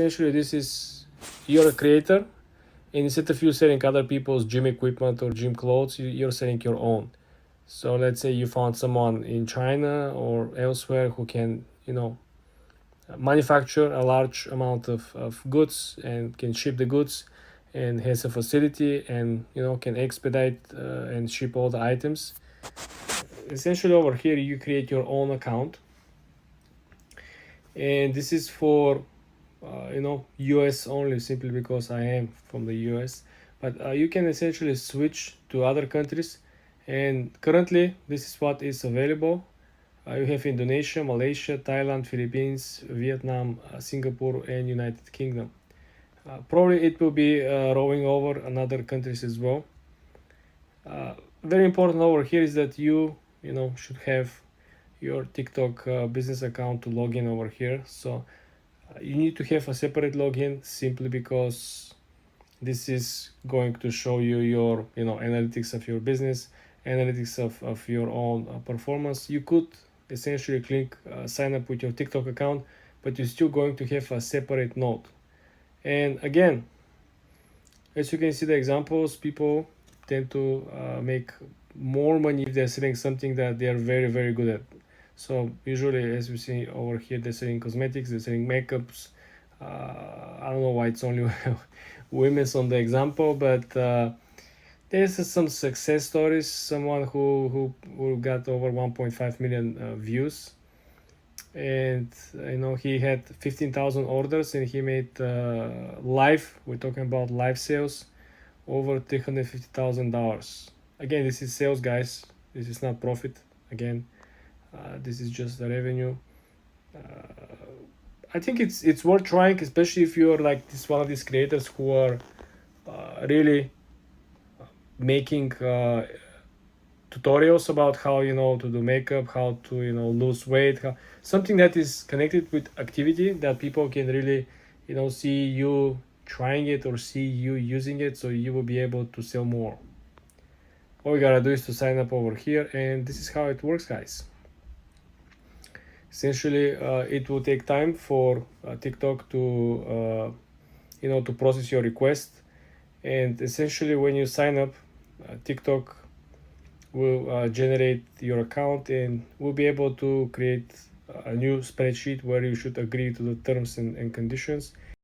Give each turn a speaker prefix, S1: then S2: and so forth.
S1: Essentially, this is, you're a creator, and instead of you selling other people's gym equipment or gym clothes, you're selling your own. So let's say you found someone in China or elsewhere who can, manufacture a large amount of goods and can ship the goods and has a facility and can expedite and ship all the items. Essentially, over here you create your own account, and this is for US only, simply because I am from the US. But you can essentially switch to other countries, and currently this is what is available. You have Indonesia, Malaysia, Thailand, Philippines, Vietnam, Singapore, and United Kingdom. Probably it will be rolling over another countries as well. Very important over here is that you should have your TikTok business account to log in over here. So you need to have a separate login, simply because this is going to show you your analytics of your business, analytics of your own performance. You could essentially click sign up with your TikTok account, but you're still going to have a separate node. And again, as you can see the examples, people tend to make more money if they're selling something that they are very, very good at. So usually, as we see over here, they're selling cosmetics, they're selling makeups. I don't know why it's only women's on the example, but there's some success stories. Someone who got over 1.5 million views, and he had 15,000 orders, and he made live. We're talking about live sales over $350,000. Again, this is sales, guys. This is not profit. Again, this is just the revenue. I think it's worth trying, especially if you're like this one of these creators who are really making tutorials about how to do makeup, how to lose weight, something that is connected with activity that people can really see you trying it or see you using it, so you will be able to sell more. All you gotta do is to sign up over here, and this is how it works, guys. Essentially, it will take time for TikTok to to process your request, and essentially when you sign up, TikTok will generate your account and will be able to create a new spreadsheet where you should agree to the terms and conditions.